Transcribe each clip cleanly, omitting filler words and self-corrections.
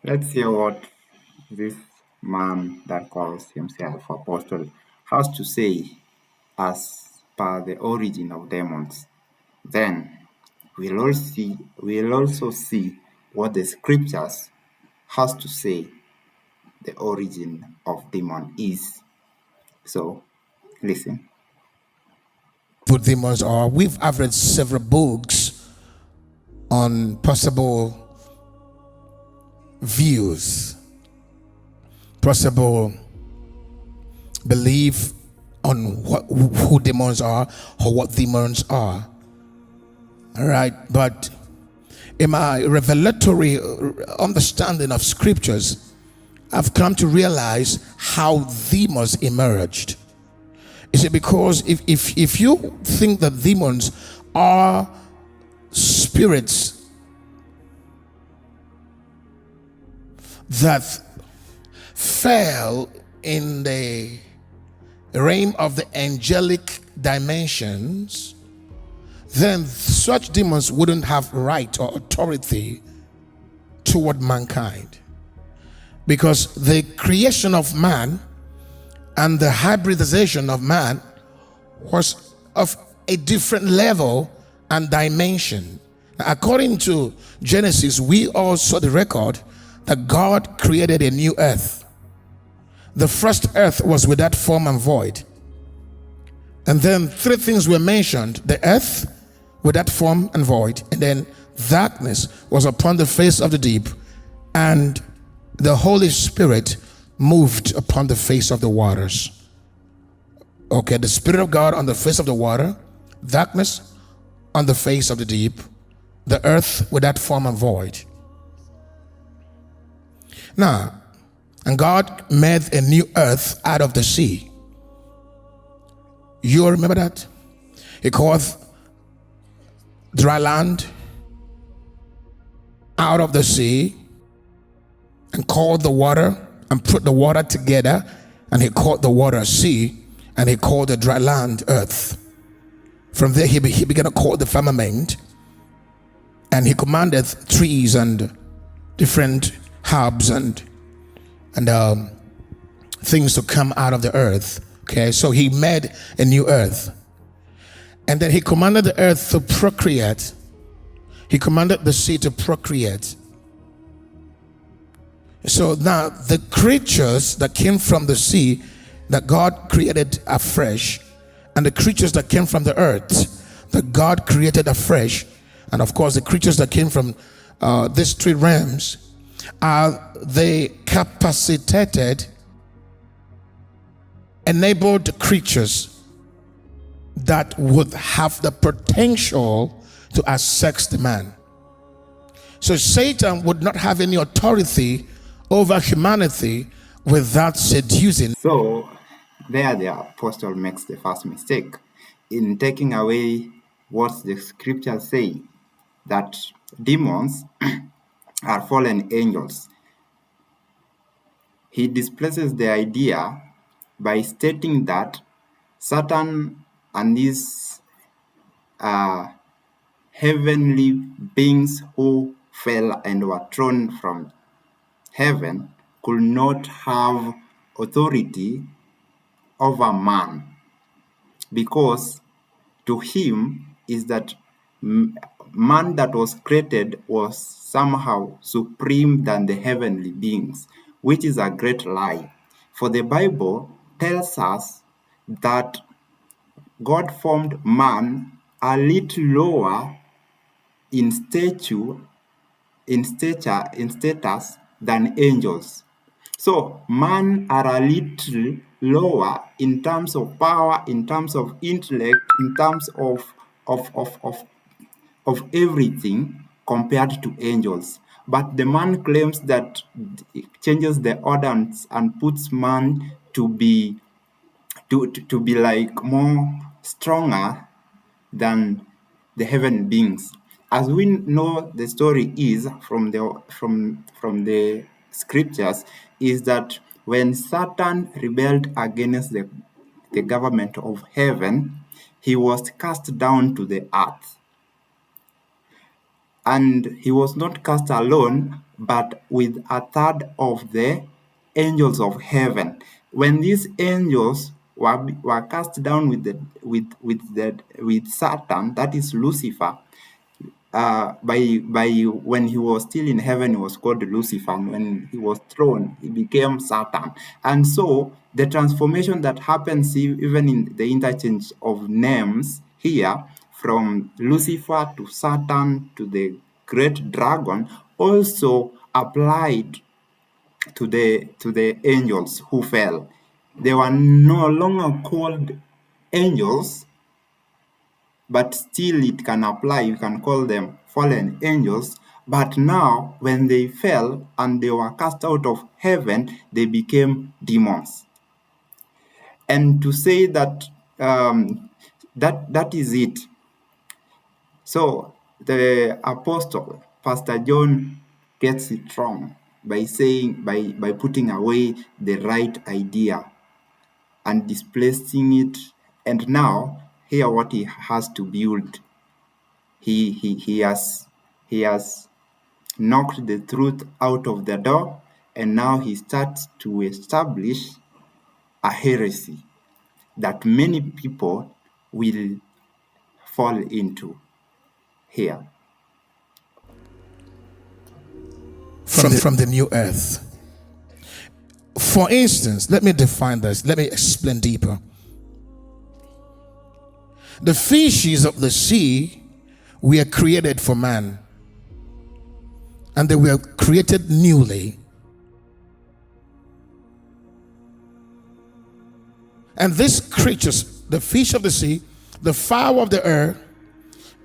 Let's hear what this man that calls himself apostle has to say as per the origin of demons. Then we'll also see what the scriptures has to say the origin of demon is. So listen. What demons are. I've read several books on possible views, possible belief on who demons are or what demons are. All right, but in my revelatory understanding of scriptures, I've come to realize how demons emerged. Is it because if you think that demons are spirits that fell in the realm of the angelic dimensions, then such demons wouldn't have right or authority toward mankind, because the creation of man and the hybridization of man was of a different level and dimension. According to Genesis, we all saw the record that God created a new earth. The first earth was without form and void. And then three things were mentioned: the earth without form and void, and then darkness was upon the face of the deep, and the Holy Spirit moved upon the face of the waters. Okay, the Spirit of God on the face of the water, darkness on the face of the deep, the earth without form and void. Now, and God made a new earth out of the sea. You remember that? He called dry land out of the sea and called the water and put the water together, and he called the water sea, and he called the dry land earth. From there he began to call the firmament, and he commanded trees and different herbs and things to come out of the earth. Okay, so he made a new earth, and then he commanded the earth to procreate. He commanded the sea to procreate. So now the creatures that came from the sea that God created afresh, and the creatures that came from the earth that God created afresh, and of course the creatures that came from these three realms, are the capacitated, enabled creatures that would have the potential to accept the man. So Satan would not have any authority over humanity without seducing. So there the apostle makes the first mistake in taking away what the scriptures say, that demons are fallen angels. He displaces the idea by stating that Satan and these heavenly beings who fell and were thrown from heaven could not have authority over man, because to him is that man that was created was somehow supreme than the heavenly beings, which is a great lie. For the Bible tells us that God formed man a little lower in stature, in status than angels. So man are a little lower in terms of power, in terms of intellect, in terms of everything compared to angels. But the man claims that it changes the order and puts man to be like more stronger than the heaven beings. As we know, the story is from the scriptures is that when Satan rebelled against the government of heaven, he was cast down to the earth. And he was not cast alone, but with a third of the angels of heaven. When these angels were cast down with Satan, that is Lucifer, by when he was still in heaven, he was called Lucifer. And when he was thrown, he became Satan. And so the transformation that happens even in the interchange of names here, from Lucifer to Satan to the great dragon, also applied to the angels who fell. They were no longer called angels, but still it can apply. You can call them fallen angels. But now, when they fell and they were cast out of heaven, they became demons. And to say that that is it. So the apostle, Pastor John, gets it wrong by saying, by putting away the right idea and displacing it. And now, here what he has to build. He has knocked the truth out of the door, and now he starts to establish a heresy that many people will fall into here. From the new earth. For instance, let me define this. Let me explain deeper. The fishes of the sea were created for man, and they were created newly. And these creatures, the fish of the sea, the fowl of the earth,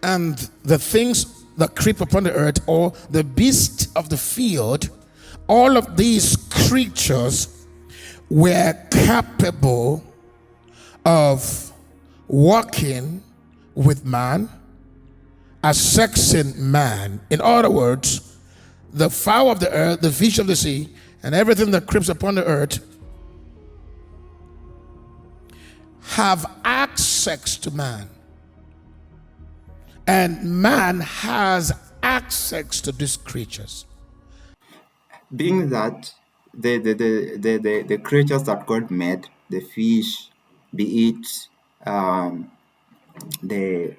and the things that creep upon the earth, or the beasts of the field, all of these creatures were capable of walking with man, accessing man. In other words, the fowl of the earth, the fish of the sea, and everything that creeps upon the earth have access to man. And man has access to these creatures. Being that the creatures that God made, the fish, be it the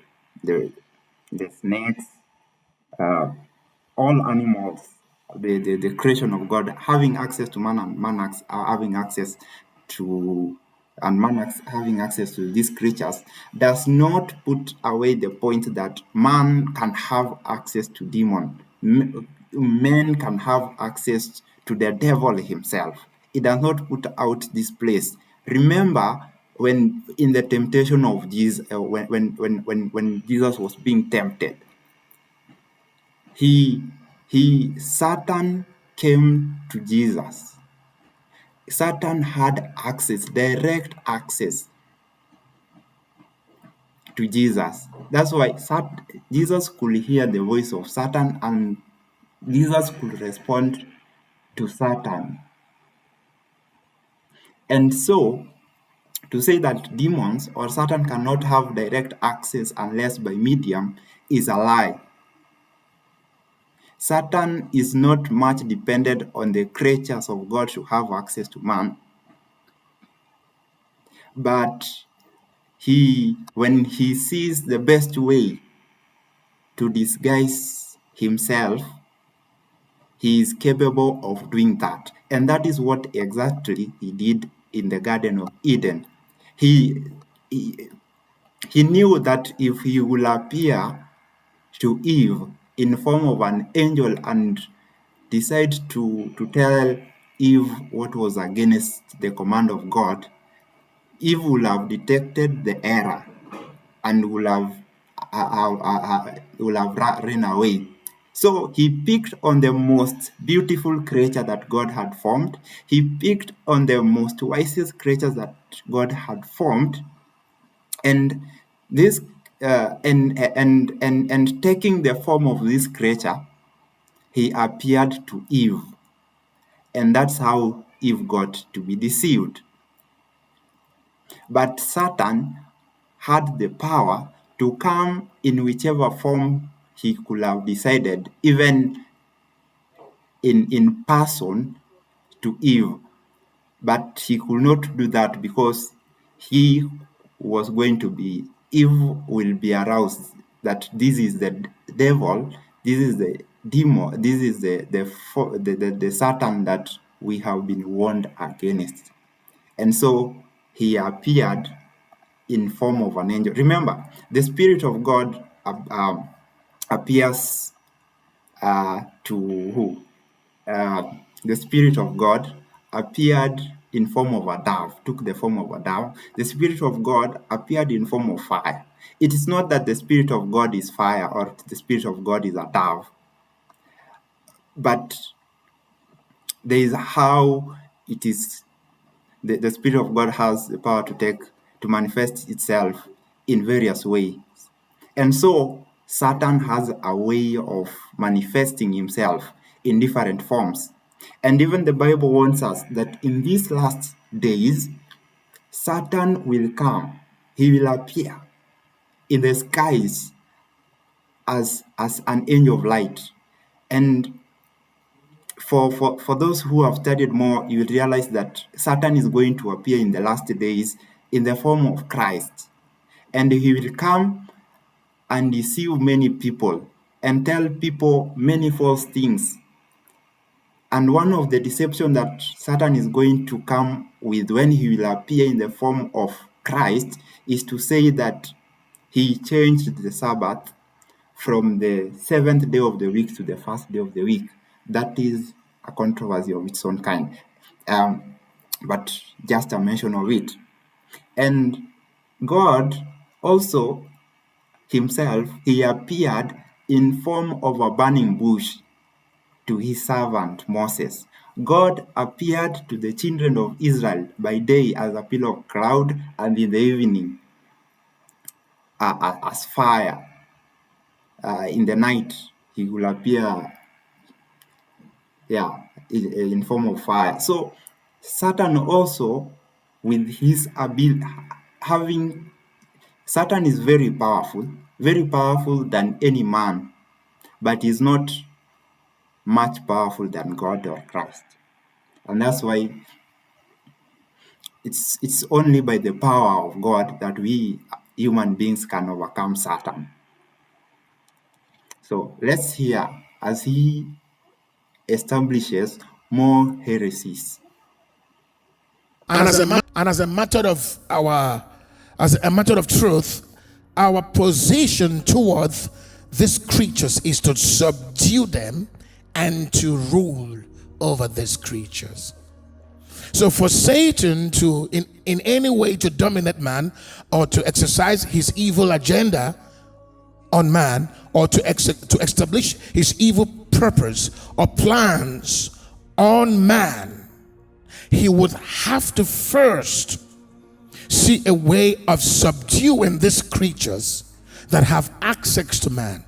snakes, all animals, the creation of God, having access to man, and having access to having access to these creatures, does not put away the point that man can have access to demon. Men can have access to the devil himself. It does not put out this place. Remember, when in the temptation of Jesus, when Jesus was being tempted, Satan came to Jesus. Satan had access, direct access to Jesus. That's why Jesus could hear the voice of Satan, and Jesus could respond to Satan. And so, to say that demons or Satan cannot have direct access unless by medium is a lie. Satan is not much dependent on the creatures of God to have access to man. But when he sees the best way to disguise himself, he is capable of doing that. And that is what exactly he did in the Garden of Eden. He knew that if he will appear to Eve in form of an angel and decide to tell Eve what was against the command of God, Eve will have detected the error and will have run away. So he picked on the most beautiful creature that God had formed. He picked on the most wisest creatures that God had formed, and this and taking the form of this creature, he appeared to Eve, and that's how Eve got to be deceived. But Satan had the power to come in whichever form he could have decided, even in person to Eve, but he could not do that because he was going to be, Eve will be aroused that this is the devil, this is the demon, this is the Satan that we have been warned against. And so he appeared in form of an angel. Remember, the Spirit of God appears to who? The Spirit of God appeared in form of a dove, took the form of a dove. The Spirit of God appeared in form of fire. It is not that the Spirit of God is fire or the Spirit of God is a dove, but there is how it is. The Spirit of God has the power to manifest itself in various ways. And so Satan has a way of manifesting himself in different forms. And even the Bible warns us that in these last days, Satan will come. He will appear in the skies as an angel of light. And for those who have studied more, you will realize that Satan is going to appear in the last days in the form of Christ. And he will come and deceive many people and tell people many false things. And one of the deception that Satan is going to come with when he will appear in the form of Christ is to say that he changed the Sabbath from the seventh day of the week to the first day of the week. That is a controversy of its own kind. But just a mention of it. And God also himself, he appeared in form of a burning bush to his servant Moses. God appeared to the children of Israel by day as a pillar of cloud, and in the evening as fire. In the night, he will appear, in form of fire. So Satan also, with his ability, Satan is very powerful than any man, but is not much powerful than God or Christ. And that's why it's only by the power of God that we human beings can overcome Satan. So let's hear as he establishes more heresies. And as a matter of truth, our position towards these creatures is to subdue them and to rule over these creatures. So for Satan to in any way to dominate man or to exercise his evil agenda on man or to establish his evil purpose or plans on man, he would have to first see a way of subduing these creatures that have access to man.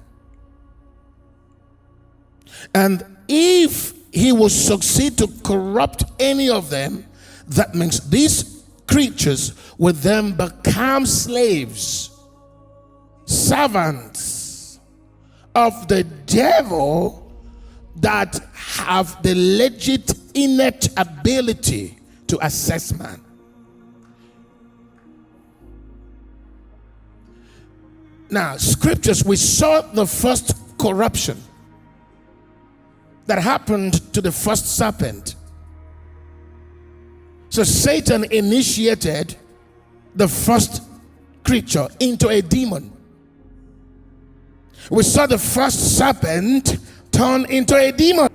And if he will succeed to corrupt any of them, that means these creatures will then become slaves, servants of the devil that have the legit innate ability to assess man. Now, scriptures, we saw the first corruption that happened to the first serpent. So Satan initiated the first creature into a demon. We saw the first serpent turn into a demon.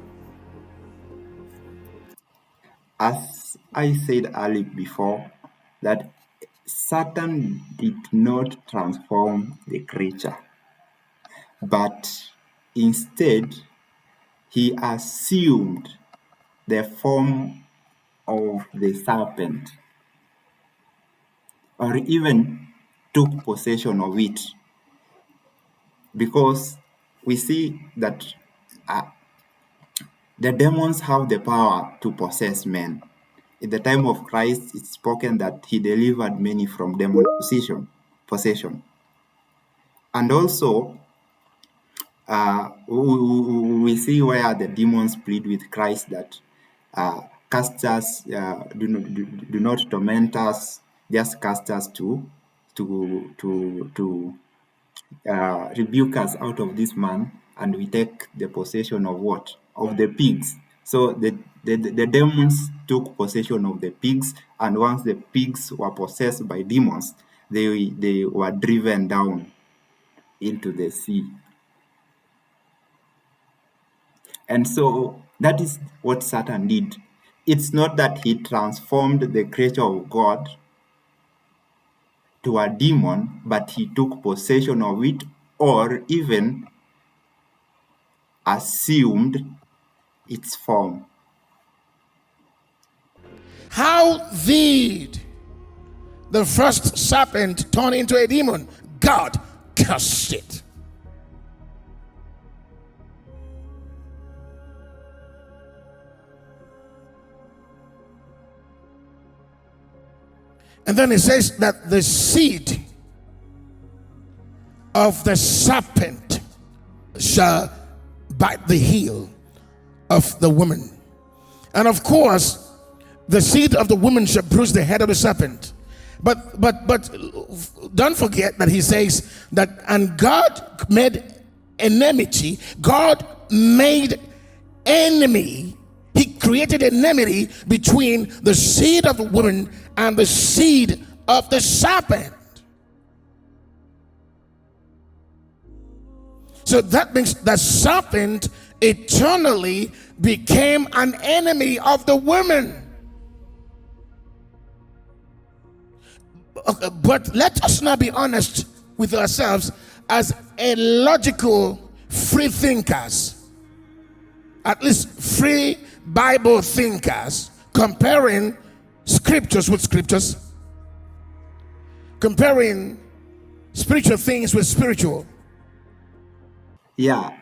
As I said earlier before, that Satan did not transform the creature, but instead he assumed the form of the serpent, or even took possession of it, because we see that the demons have the power to possess men. In the time of Christ, it's spoken that he delivered many from demon possession. And also, we see where the demons plead with Christ that cast us, do not torment us, just cast us to rebuke us out of this man, and we take the possession of what? Of the pigs. So the demons took possession of the pigs, and once the pigs were possessed by demons, they were driven down into the sea. And so that is what Satan did. It's not that he transformed the creature of God to a demon, but he took possession of it, or even assumed its form. How did the first serpent turn into a demon? God cursed it. And then it says that the seed of the serpent shall bite the heel of the woman. And of course, the seed of the woman shall bruise the head of the serpent. But don't forget that he says that, and God made enmity. God made enemy. He created enmity between the seed of the woman and the seed of the serpent. So that means the serpent eternally became an enemy of the woman. But let us now be honest with ourselves as a logical free thinkers, at least free Bible thinkers, comparing scriptures with scriptures, comparing spiritual things with spiritual. Yeah,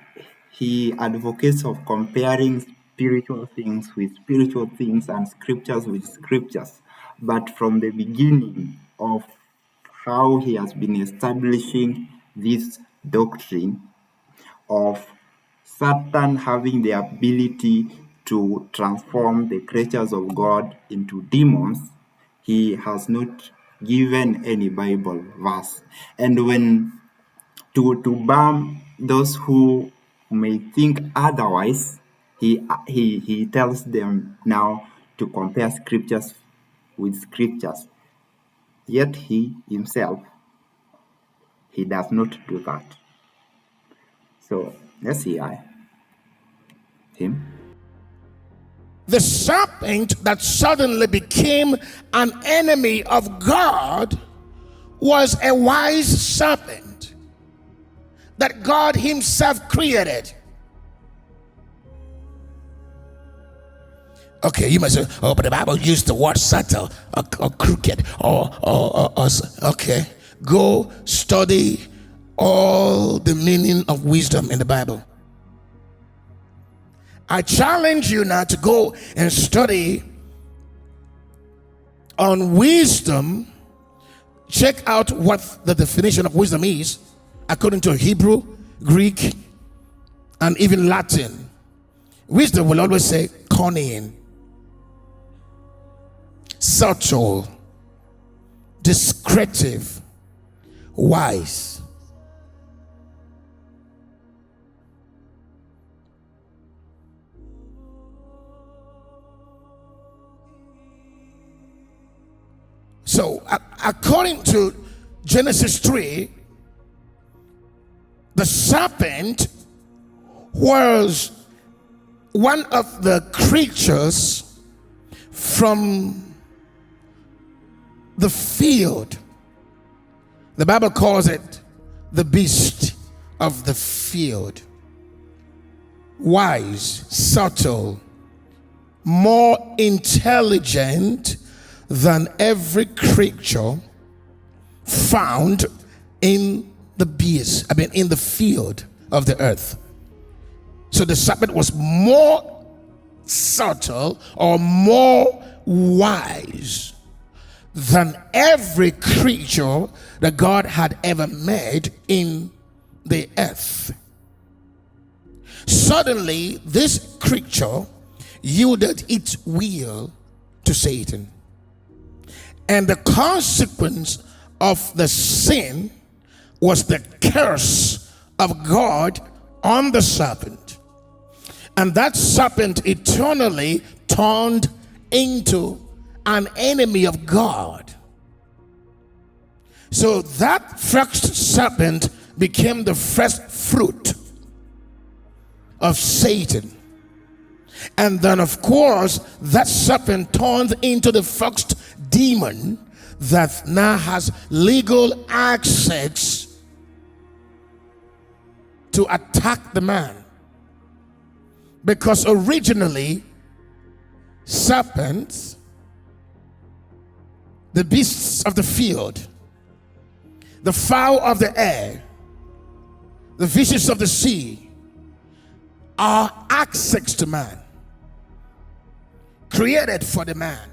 he advocates of comparing spiritual things with spiritual things and scriptures with scriptures. But from the beginning of how he has been establishing this doctrine of Satan having the ability to transform the creatures of God into demons, he has not given any Bible verse. And when to balm those who may think otherwise, he tells them now to compare scriptures with scriptures. Yet he himself, he does not do that. So let's hear him. The serpent that suddenly became an enemy of God was a wise serpent that God himself created. Okay, you might say, oh, but the Bible used the word subtle or crooked or okay. Go study all the meaning of wisdom in the Bible. I challenge you now to go and study on wisdom. Check out what the definition of wisdom is according to Hebrew, Greek, and even Latin. Wisdom will always say cunning, subtle, discretive, wise. So, according to Genesis 3, the serpent was one of the creatures from the field. The Bible calls it the beast of the field. Wise, subtle, more intelligent than every creature found in the beast, in the field of the earth. So the serpent was more subtle or more wise than every creature that God had ever made in the earth. Suddenly, this creature yielded its will to Satan. And the consequence of the sin was the curse of God on the serpent. And that serpent eternally turned into an enemy of God. So that first serpent became the first fruit of Satan. And then, of course, that serpent turned into the first demon that now has legal access to attack the man. Because originally, serpents, the beasts of the field, the fowl of the air, the fishes of the sea, are access to man, created for the man.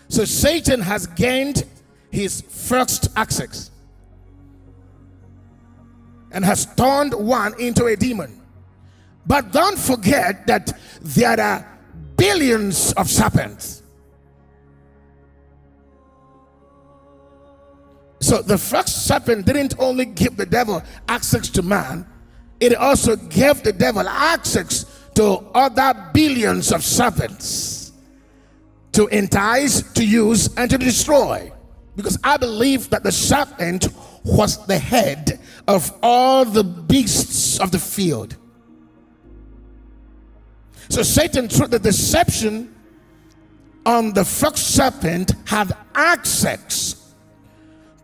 So Satan has gained his first access and has turned one into a demon. But don't forget that there are billions of serpents. So the first serpent didn't only give the devil access to man, it also gave the devil access to other billions of serpents to entice, to use, and to destroy. Because I believe that the serpent was the head of all the beasts of the field. So Satan, through the deception on the first serpent, had access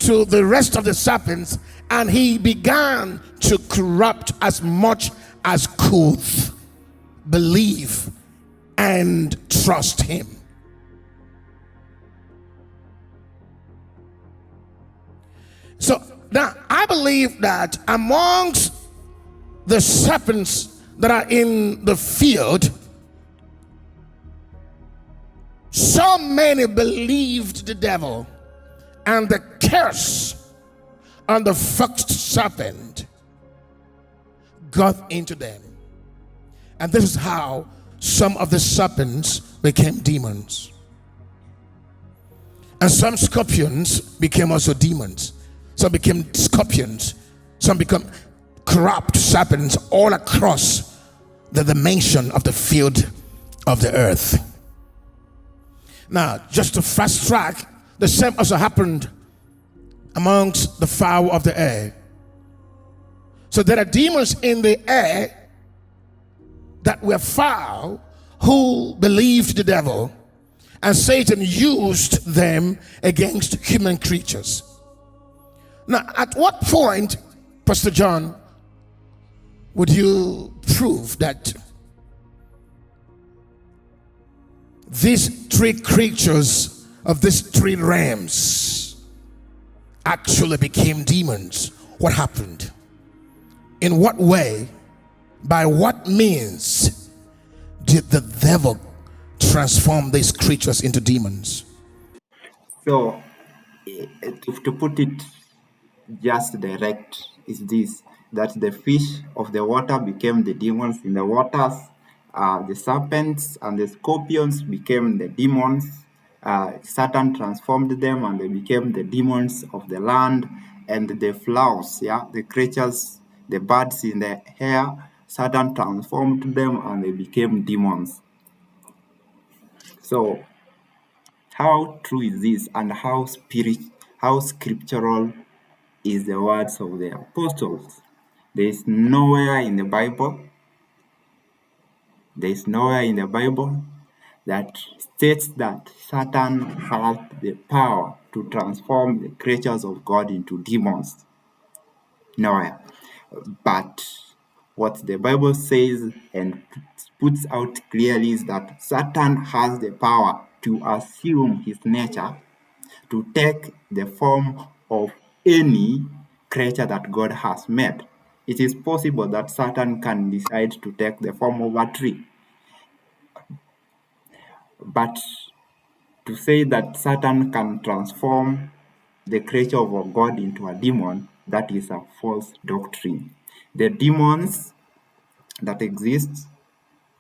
to the rest of the serpents, and he began to corrupt as much as could believe and trust him. So now I believe that amongst the serpents that are in the field, so many believed the devil, and the curse on the first serpent got into them. And this is how some of the serpents became demons. And some scorpions became also demons. Some became scorpions. Some become corrupt serpents all across the dimension of the field of the earth. Now, just to fast track, the same also happened amongst the fowl of the air. So there are demons in the air that were foul who believed the devil, and Satan used them against human creatures. Now, at what point, Pastor John, would you prove that these three creatures of these three realms actually became demons? What happened? In what way? By what means did the devil transform these creatures into demons? So, to put it just direct, is this: that the fish of the water became the demons in the waters, the serpents and the scorpions became the demons. Satan transformed them and they became the demons of the land, and the flowers, the creatures, the birds in the air, Satan transformed them and they became demons. So, how true is this, and how scriptural is the words of the apostles? There is nowhere in the Bible that states that Satan has the power to transform the creatures of God into demons. Nowhere. But what the Bible says and puts out clearly is that Satan has the power to assume his nature, to take the form of any creature that God has made. It is possible that Satan can decide to take the form of a tree. But to say that Satan can transform the creature of God into a demon That is a false doctrine. The demons that exist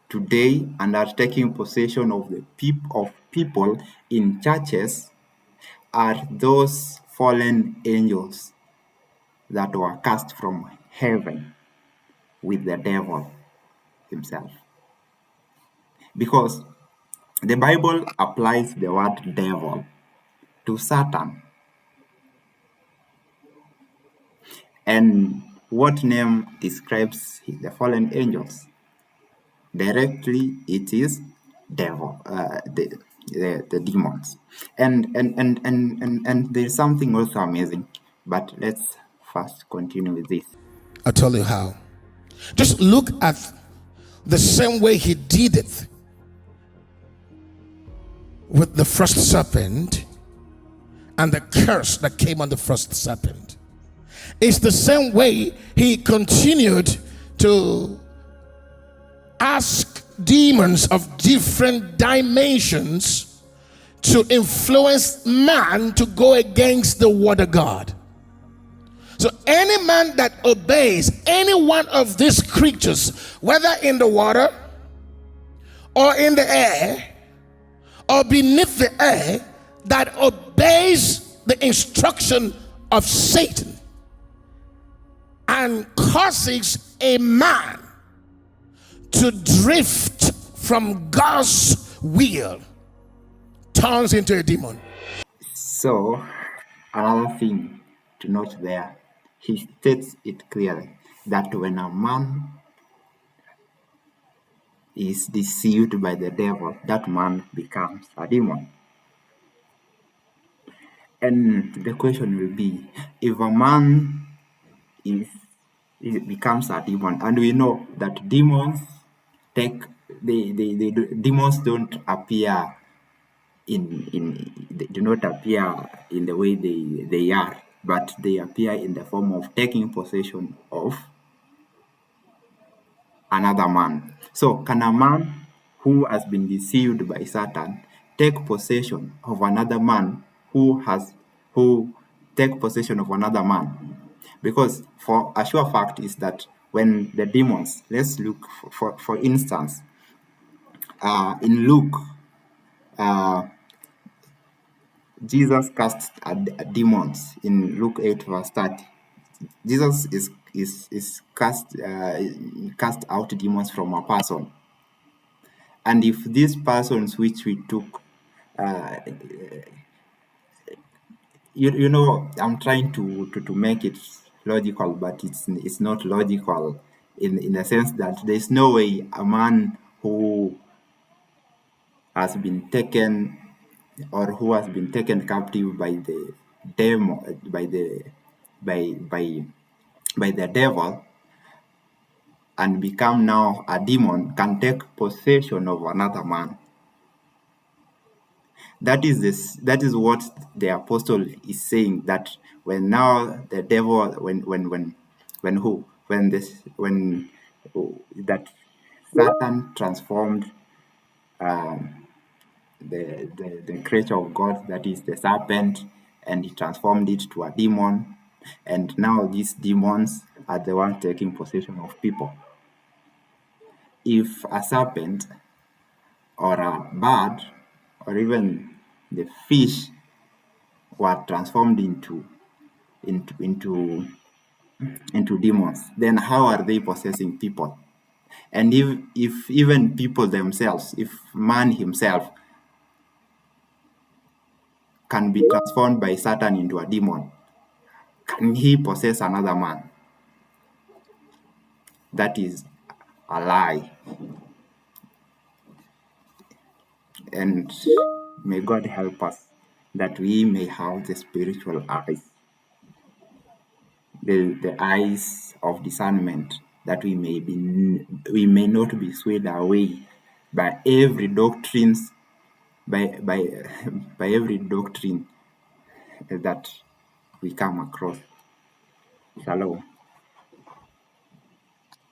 today and are taking possession of the people in churches are those fallen angels that were cast from heaven with the devil himself. Because the Bible applies the word devil to Satan. And what name describes the fallen angels? Directly, it is devil, the demons. And there's something also amazing. But let's first continue with this. I'll tell you how. Just look at the same way he did it with the first serpent and the curse that came on the first serpent. It's the same way he continued to ask demons of different dimensions to influence man to go against the word of God. So any man that obeys any one of these creatures, whether in the water or in the air or beneath the air, that obeys the instruction of Satan and causes a man to drift from God's will, turns into a demon. So, another thing to note there, he states it clearly that when a man is deceived by the devil, that man becomes a demon. And the question will be, if a man becomes a demon, and we know that demons demons don't appear they do not appear in the way they are, but they appear in the form of taking possession of another man. So can a man who has been deceived by Satan take possession of another man who take possession of another man? Because for a sure fact is that when the demons, let's look for instance, in Luke, Jesus cast demons in Luke 8 verse 30. Jesus is cast out demons from a person. And if these persons which we took, you know, I'm trying to make it logical, but it's not logical in the sense that there's no way a man who has been taken or who has been taken captive by the demon, by the devil, and become now a demon, can take possession of another man. That is what the apostle is saying, that when now the devil, that Satan transformed the creature of God, that is the serpent, and he transformed it to a demon, and now these demons are the ones taking possession of people. If a serpent or a bird or even the fish were transformed into demons, then how are they possessing people? And if even people themselves, if man himself can be transformed by Satan into a demon, can he possess another man? That is a lie. And may God help us that we may have the spiritual eyes, the eyes of discernment, that we may not be swayed away by every doctrines, by every doctrine that we come across. Shalom.